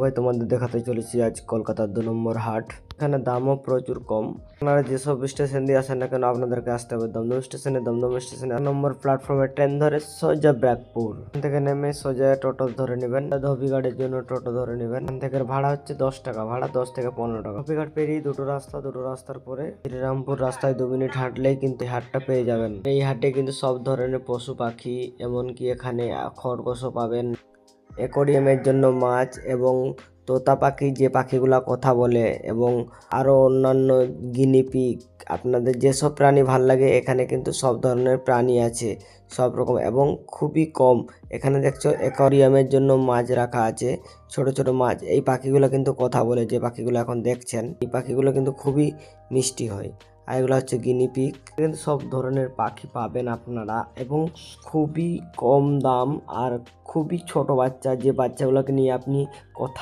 ভাই তোমাদের দেখাতে চলেছি আজ কলকাতার 2 নম্বর হাট। এখানে দামও প্রচুর কম। আপনারা যেসব স্টেশন দিয়ে আসেন না কেন আপনাদেরকে আসতে হবে দমদম স্টেশনে 1 নম্বর প্ল্যাটফর্মে ট্রেন ধরে সোজা ব্যারাকপুর। এখান থেকে নেমে সোজা টোটো ধরে নেবেন, ধোবিঘাটের জন্য টোটো ধরে নেবেন। এখান থেকে ভাড়া হচ্ছে 10 টাকা, ভাড়া 10 থেকে 15 টাকা। ধোবিঘাট পেরিয়ে দুটো রাস্তার পরে শ্রীরামপুর রাস্তায় 2 মিনিট হাঁটলেই কিন্তু হাটটা পেয়ে যাবেন। এই হাটে কিন্তু সব ধরনের পশু পাখি, এমনকি এখানে খরগোশও পাবেন, অ্যাকোয়ারিয়ামের জন্য মাছ এবং তোতা পাখি যে পাখিগুলা কথা বলে, এবং আরও অন্যান্য গিনিপিগ, আপনাদের যেসব প্রাণী ভাল লাগে এখানে কিন্তু সব ধরনের প্রাণী আছে, সব রকম এবং খুবই কম। এখানে দেখছো অ্যাকোয়ারিয়ামের জন্য মাছ রাখা আছে, ছোট ছোট মাছ। এই পাখিগুলো কিন্তু কথা বলে, যে পাখিগুলো এখন দেখছেন এই পাখিগুলো কিন্তু খুবই মিষ্টি হয়। আর এগুলো হচ্ছে গিনিপিগ। কিন্তু সব ধরনের পাখি পাবেন আপনারা এবং খুবই কম দাম, আর খুবই ছোট বাচ্চা, যে বাচ্চাগুলোকে নিয়ে আপনি কথা